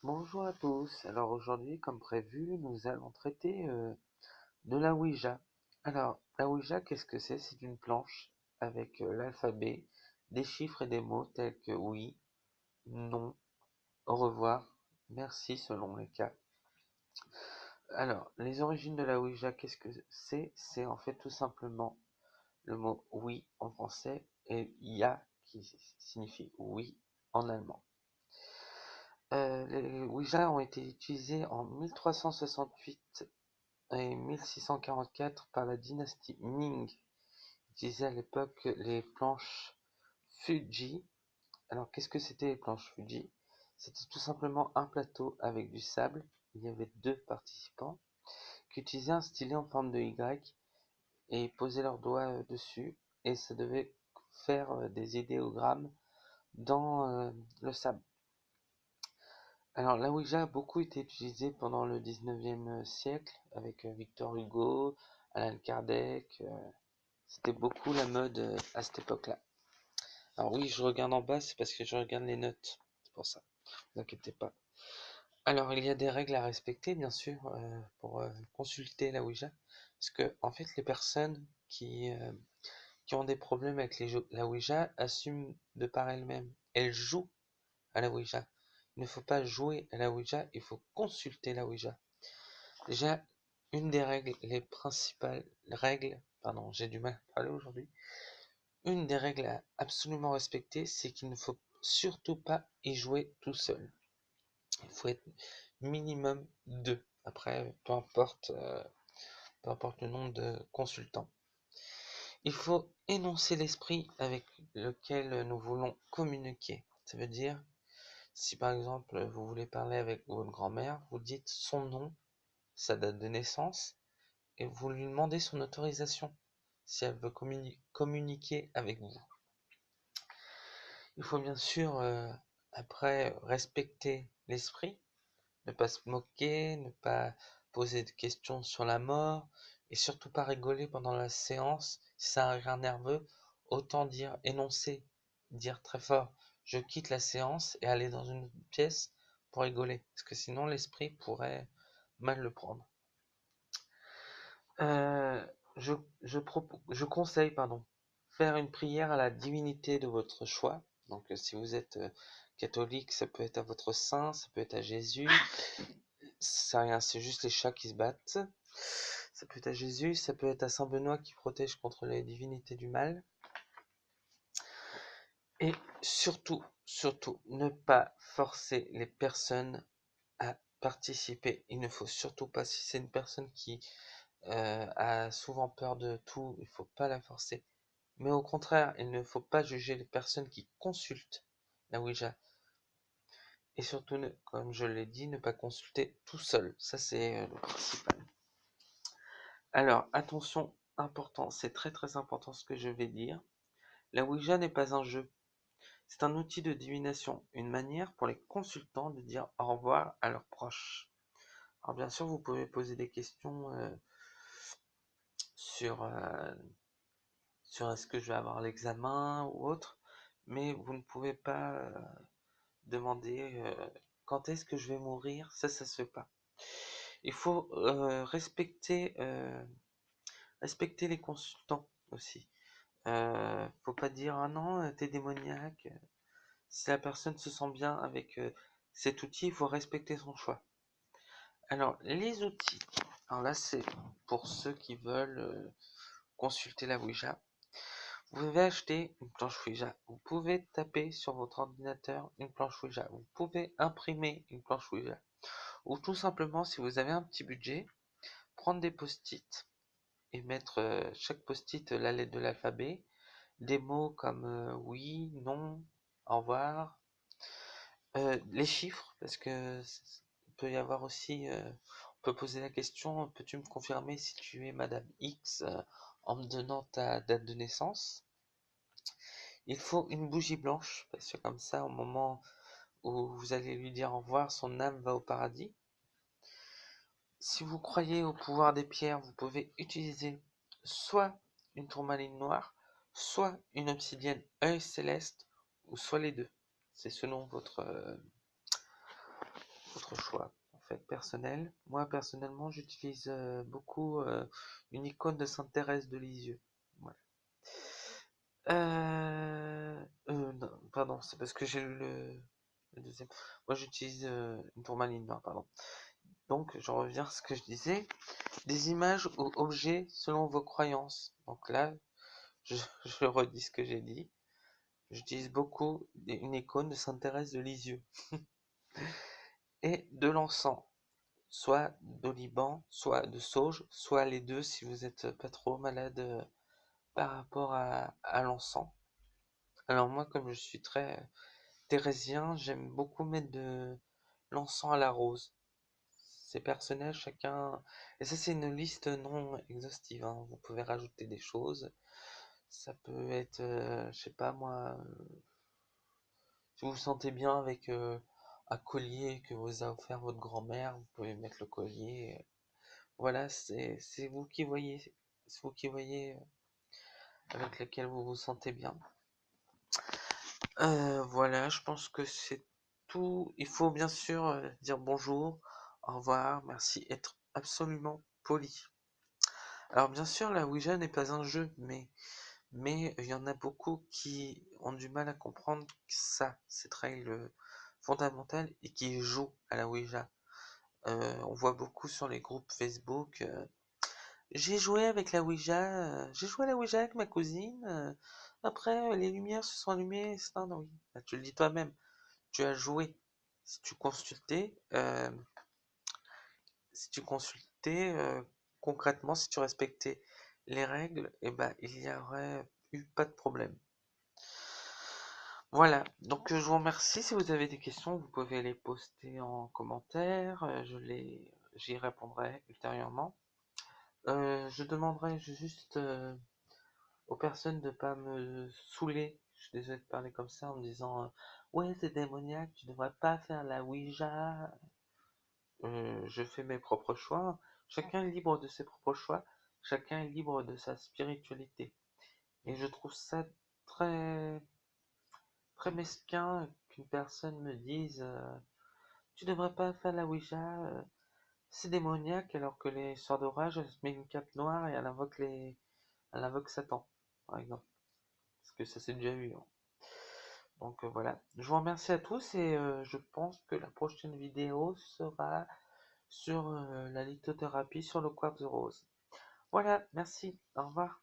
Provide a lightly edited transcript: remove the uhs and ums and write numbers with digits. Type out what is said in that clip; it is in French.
Bonjour à tous. Alors aujourd'hui, comme prévu, nous allons traiter de la Ouija. Alors, la Ouija, qu'est-ce que c'est? C'est une planche avec l'alphabet, des chiffres et des mots tels que oui, non, au revoir, merci selon les cas. Alors, les origines de la Ouija, qu'est-ce que c'est? C'est en fait tout simplement le mot oui en français et ya qui signifie oui en allemand. Les Ouija ont été utilisés en 1368 et 1644 par la dynastie Ming, utilisait à l'époque les planches Fuji. Alors qu'est-ce que c'était les planches Fuji? C'était tout simplement un plateau avec du sable. Il y avait deux participants qui utilisaient un stylet en forme de Y et posaient leurs doigts dessus et ça devait faire des idéogrammes dans le sable. Alors la Ouija a beaucoup été utilisée pendant le 19e siècle avec Victor Hugo, Alan Kardec. C'était beaucoup la mode à cette époque-là. Alors oui, je regarde en bas, c'est parce que je regarde les notes. C'est pour ça. Ne vous inquiétez pas. Alors il y a des règles à respecter, bien sûr, pour consulter la Ouija. Parce que, en fait, les personnes qui ont des problèmes avec la Ouija assument de par elles-mêmes. Elles jouent à la Ouija. Il ne faut pas jouer à la Ouija, il faut consulter la Ouija. Déjà, une des règles, les principales règles, pardon, j'ai du mal à parler aujourd'hui. Une des règles à absolument respecter, c'est qu'il ne faut surtout pas y jouer tout seul. Il faut être minimum deux. Après, peu importe le nombre de consultants. Il faut énoncer l'esprit avec lequel nous voulons communiquer. Ça veut dire, si par exemple vous voulez parler avec votre grand-mère, vous dites son nom, sa date de naissance, et vous lui demandez son autorisation si elle veut communiquer avec vous. Il faut bien sûr après respecter l'esprit, ne pas se moquer, ne pas poser de questions sur la mort et surtout pas rigoler pendant la séance. Si c'est un rire nerveux, autant énoncer, dire très fort je quitte la séance et aller dans une autre pièce pour rigoler, parce que sinon l'esprit pourrait mal le prendre. Euh, je conseille, faire une prière à la divinité de votre choix. Donc, si vous êtes catholique, ça peut être à votre saint, ça peut être à Jésus. C'est rien, c'est juste les chats qui se battent. Ça peut être à Jésus, ça peut être à Saint Benoît qui protège contre les divinités du mal. Et surtout, ne pas forcer les personnes à participer. Il ne faut surtout pas, si c'est une personne qui a souvent peur de tout, il ne faut pas la forcer. Mais au contraire, il ne faut pas juger les personnes qui consultent la Ouija. Et surtout, comme je l'ai dit, ne pas consulter tout seul. Ça, c'est le principal. Alors, attention, important, c'est très très important ce que je vais dire. La Ouija n'est pas un jeu. C'est un outil de divination, une manière pour les consultants de dire au revoir à leurs proches. Alors bien sûr, vous pouvez poser des questions sur est-ce que je vais avoir l'examen ou autre, mais vous ne pouvez pas demander quand est-ce que je vais mourir, ça se fait pas. Il faut respecter les consultants aussi. Faut pas dire ah non, t'es démoniaque. Si la personne se sent bien avec cet outil, il faut respecter son choix. Alors, les outils. Alors là, c'est pour ceux qui veulent consulter la Ouija. Vous pouvez acheter une planche Ouija. Vous pouvez taper sur votre ordinateur une planche Ouija. Vous pouvez imprimer une planche Ouija. Ou tout simplement, si vous avez un petit budget, prendre des post-it et mettre chaque post-it la lettre de l'alphabet. Des mots comme oui, non, au revoir. Les chiffres, parce que il peut y avoir aussi, on peut poser la question, peux-tu me confirmer si tu es Madame X en me donnant ta date de naissance? Il faut une bougie blanche, parce que comme ça, au moment où vous allez lui dire au revoir, son âme va au paradis. Si vous croyez au pouvoir des pierres, vous pouvez utiliser soit une tourmaline noire, soit une obsidienne œil céleste, ou soit les deux. C'est selon votre choix, en fait, personnel. Moi, personnellement, j'utilise beaucoup une icône de Sainte Thérèse de Lisieux. Voilà. Non, pardon, c'est parce que j'ai lu le deuxième. Moi, j'utilise une tourmaline noire, pardon. Donc, je reviens à ce que je disais. Des images ou objets selon vos croyances. Donc là, je, je redis ce que j'ai dit. J'utilise beaucoup une icône de Sainte Thérèse de Lisieux. Et de l'encens. Soit d'oliban, soit de sauge, soit les deux si vous n'êtes pas trop malade par rapport à l'encens. Alors moi, comme je suis très thérésien, j'aime beaucoup mettre de l'encens à la rose. C'est personnel, chacun... Et ça, c'est une liste non exhaustive, hein. Vous pouvez rajouter des choses. Ça peut être, je sais pas moi, si vous vous sentez bien avec un collier que vous a offert votre grand-mère, vous pouvez mettre le collier. Voilà, c'est vous qui voyez, c'est vous qui voyez avec lequel vous vous sentez bien. Voilà, je pense que c'est tout. Il faut bien sûr dire bonjour, au revoir, merci, être absolument poli. Alors bien sûr, la Ouija n'est pas un jeu, mais il y en a beaucoup qui ont du mal à comprendre que ça, c'est cette règle fondamentale et qui jouent à la Ouija. On voit beaucoup sur les groupes Facebook. J'ai joué avec la Ouija, j'ai joué à la Ouija avec ma cousine. Après, les lumières se sont allumées. Non, oui. Bah, tu le dis toi-même. Tu as joué. Si tu consultais, euh, si tu consultais concrètement, si tu respectais les règles, eh ben, il y aurait eu pas de problème. Voilà. Donc, je vous remercie. Si vous avez des questions, vous pouvez les poster en commentaire. J'y répondrai ultérieurement. Je demanderai juste aux personnes de pas me saouler. Je suis désolé de parler comme ça en me disant ouais, c'est démoniaque, tu devrais pas faire la Ouija. Je fais mes propres choix. Chacun est libre de ses propres choix. Chacun est libre de sa spiritualité. Et je trouve ça très très mesquin qu'une personne me dise tu devrais pas faire la Ouija. C'est démoniaque alors que les soirs d'orage, elle se met une cape noire et elle invoque Satan, par exemple. Parce que ça s'est déjà vu, hein. Donc voilà. Je vous remercie à tous et je pense que la prochaine vidéo sera sur la lithothérapie sur le quartz rose. Voilà, merci, au revoir.